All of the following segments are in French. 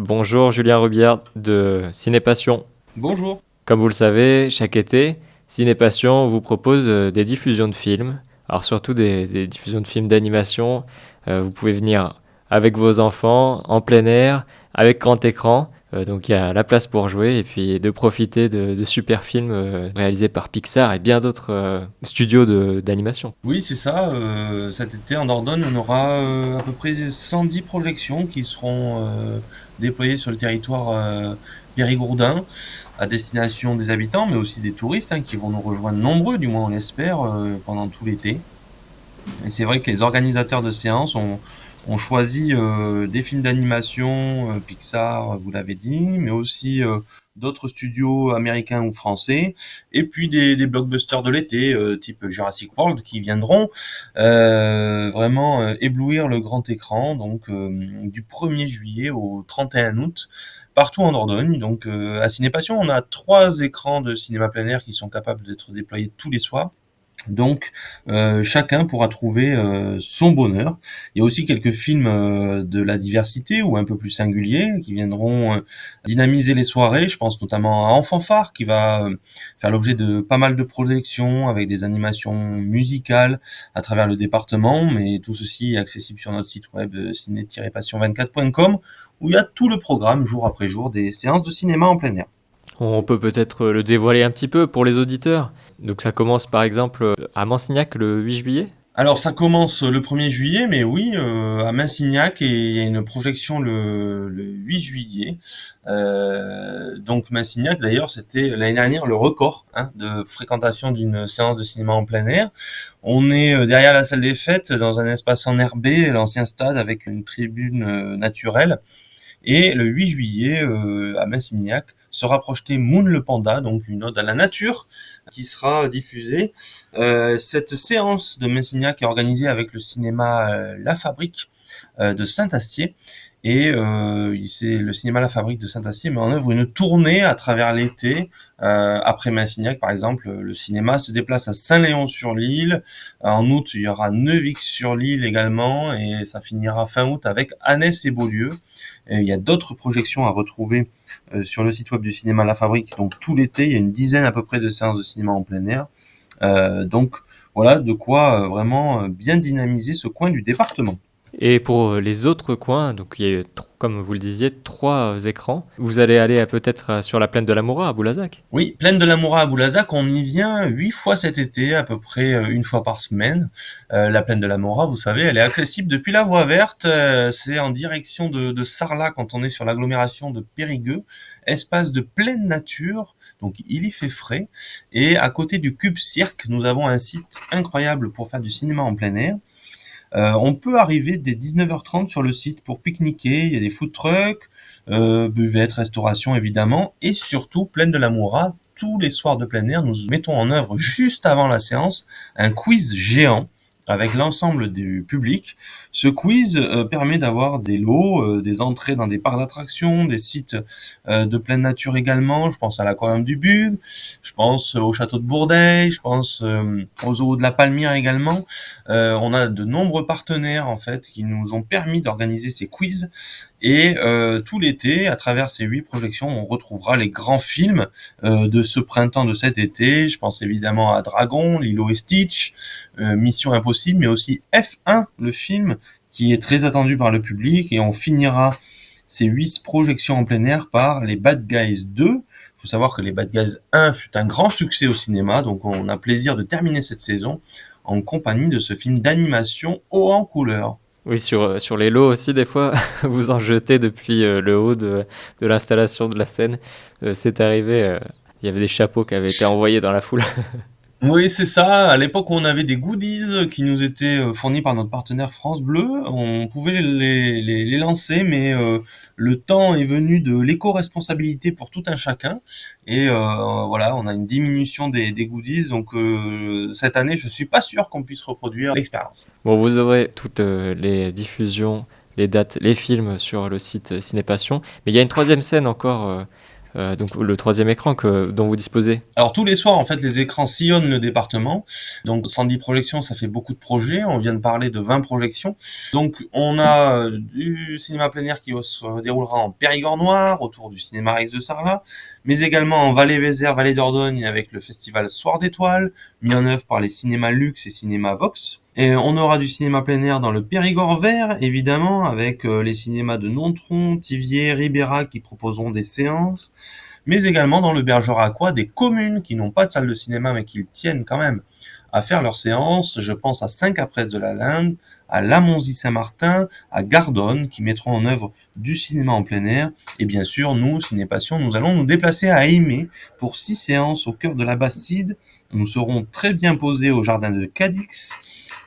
Bonjour Julien Rubiard de Cinépassion. Bonjour. Comme vous le savez, chaque été, Cinépassion vous propose des diffusions de films. Alors surtout des diffusions de films d'animation. Vous pouvez venir avec vos enfants, en plein air, avec grand écran. Donc il y a la place pour jouer et puis de profiter de super films réalisés par Pixar et bien d'autres studios d'animation. Oui, c'est ça. Cet été en Dordogne, on aura à peu près 110 projections qui seront déployées sur le territoire périgourdin à destination des habitants, mais aussi des touristes qui vont nous rejoindre nombreux, du moins on l'espère, pendant tout l'été. Et c'est vrai que les organisateurs de séances ont choisi des films d'animation, Pixar, vous l'avez dit, mais aussi d'autres studios américains ou français, et puis des blockbusters de l'été, type Jurassic World, qui viendront vraiment éblouir le grand écran, donc du 1er juillet au 31 août, partout en Dordogne. Donc à Cinépassion, on a 3 écrans de cinéma plein air qui sont capables d'être déployés tous les soirs. Donc, chacun pourra trouver son bonheur. Il y a aussi quelques films de la diversité ou un peu plus singuliers qui viendront dynamiser les soirées. Je pense notamment à Enfant Phare qui va faire l'objet de pas mal de projections avec des animations musicales à travers le département. Mais tout ceci est accessible sur notre site web ciné-passion24.com où il y a tout le programme jour après jour des séances de cinéma en plein air. On peut peut-être le dévoiler un petit peu pour les auditeurs. Donc ça commence par exemple à Mansignac le 8 juillet. Alors ça commence le 1er juillet, mais oui, à Massignac, et il y a une projection le 8 juillet. Donc Massignac, d'ailleurs, c'était l'année dernière le record de fréquentation d'une séance de cinéma en plein air. On est derrière la salle des fêtes, dans un espace enherbé, l'ancien stade, avec une tribune naturelle. Et le 8 juillet, à Massignac, sera projeté Moon le Panda, donc une ode à la nature, qui sera diffusée. Cette séance de Massignac est organisée avec le cinéma La Fabrique de Saint-Astier. Et c'est le cinéma La Fabrique de Saint-Astier met en œuvre une tournée à travers l'été. Après Massignac, par exemple, le cinéma se déplace à Saint-Léon-sur-l'Île. En août, il y aura Neuvix-sur-l'Île également. Et ça finira fin août avec Annès et Beaulieu. Et il y a d'autres projections à retrouver sur le site web du cinéma La Fabrique. Donc tout l'été, il y a une dizaine à peu près de séances de cinéma en plein air. Donc voilà de quoi vraiment bien dynamiser ce coin du département. Et pour les autres coins, donc il y a, comme vous le disiez, 3 écrans. Vous allez aller peut-être sur la plaine de l'Amoura à Boulazac. Oui, plaine de l'Amoura à Boulazac, on y vient 8 fois cet été, à peu près une fois par semaine. La plaine de l'Amoura, vous savez, elle est accessible depuis la voie verte. C'est en direction de Sarlat quand on est sur l'agglomération de Périgueux. Espace de pleine nature, donc il y fait frais. Et à côté du Cube Cirque, nous avons un site incroyable pour faire du cinéma en plein air. On peut arriver dès 19h30 sur le site pour pique-niquer. Il y a des food trucks, buvettes, restauration évidemment, et surtout plaine de l'Amoura. Tous les soirs de plein air, nous mettons en œuvre juste avant la séance un quiz géant avec l'ensemble du public. Ce quiz permet d'avoir des lots, des entrées dans des parcs d'attractions, des sites de pleine nature également. Je pense à l'aquarium du Bug, je pense au château de Bourdeil, je pense au zoo de la Palmyre également. On a de nombreux partenaires en fait qui nous ont permis d'organiser ces quiz. Et tout l'été, à travers ces 8 projections, on retrouvera les grands films de ce printemps, de cet été. Je pense évidemment à Dragon, Lilo et Stitch, Mission Impossible, mais aussi F1, le film qui est très attendu par le public. Et on finira ces 8 projections en plein air par les Bad Guys 2. Il faut savoir que les Bad Guys 1 fut un grand succès au cinéma, donc on a plaisir de terminer cette saison en compagnie de ce film d'animation haut en couleur. Oui, sur les lots aussi, des fois, vous en jetez depuis le haut de l'installation de la scène. C'est arrivé, il y avait des chapeaux qui avaient été envoyés dans la foule. Oui, c'est ça. À l'époque, on avait des goodies qui nous étaient fournis par notre partenaire France Bleu. On pouvait les lancer, mais le temps est venu de l'éco-responsabilité pour tout un chacun. Et voilà, on a une diminution des goodies. Donc cette année, je suis pas sûr qu'on puisse reproduire l'expérience. Bon, vous aurez toutes les diffusions, les dates, les films sur le site Cinépassion. Mais il y a une troisième scène encore donc le troisième écran dont vous disposez? Alors tous les soirs, en fait, les écrans sillonnent le département. Donc 110 projections, ça fait beaucoup de projets. On vient de parler de 20 projections. Donc on a du cinéma plein air qui se déroulera en Périgord noir, autour du cinéma Rex de Sarlat, mais également en Vallée-Vézère, Vallée d'Ordogne, avec le festival Soir d'étoiles, mis en œuvre par les cinémas Luxe et Cinéma Vox. Et on aura du cinéma plein air dans le Périgord vert, évidemment, avec les cinémas de Nontron, Thiviers, Ribérac qui proposeront des séances, mais également dans le Bergeracois, des communes qui n'ont pas de salle de cinéma mais qui tiennent quand même à faire leurs séances. Je pense à Saint-Caprès de la Linde, à Lamonzie-Saint-Martin, à Gardonne, qui mettront en œuvre du cinéma en plein air. Et bien sûr, nous, Cinépassion, nous allons nous déplacer à Aimé pour 6 séances au cœur de la Bastide. Nous serons très bien posés au jardin de Cadix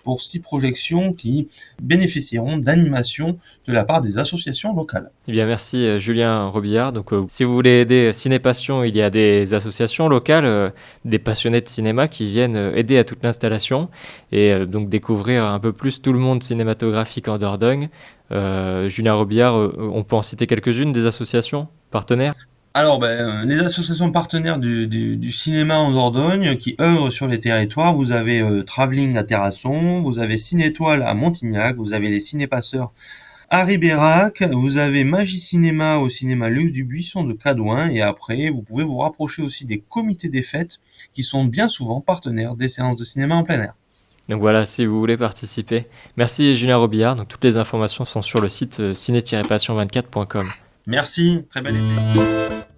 pour 6 projections qui bénéficieront d'animations de la part des associations locales. Eh bien, merci Julien Robillard. Donc, si vous voulez aider Cinépassion, il y a des associations locales, des passionnés de cinéma qui viennent aider à toute l'installation et donc découvrir un peu plus tout le monde cinématographique en Dordogne. Julien Robillard, on peut en citer quelques-unes des associations partenaires? Alors, les associations partenaires du cinéma en Dordogne qui œuvrent sur les territoires, vous avez Travelling à Terrasson, vous avez Cinétoile à Montignac, vous avez les Cinépasseurs à Ribérac, vous avez Magie Cinéma au cinéma Luxe du Buisson de Cadouin, et après, vous pouvez vous rapprocher aussi des comités des fêtes qui sont bien souvent partenaires des séances de cinéma en plein air. Donc voilà, si vous voulez participer. Merci Julien Robillard. Donc toutes les informations sont sur le site ciné-passion24.com. Merci, très bel été.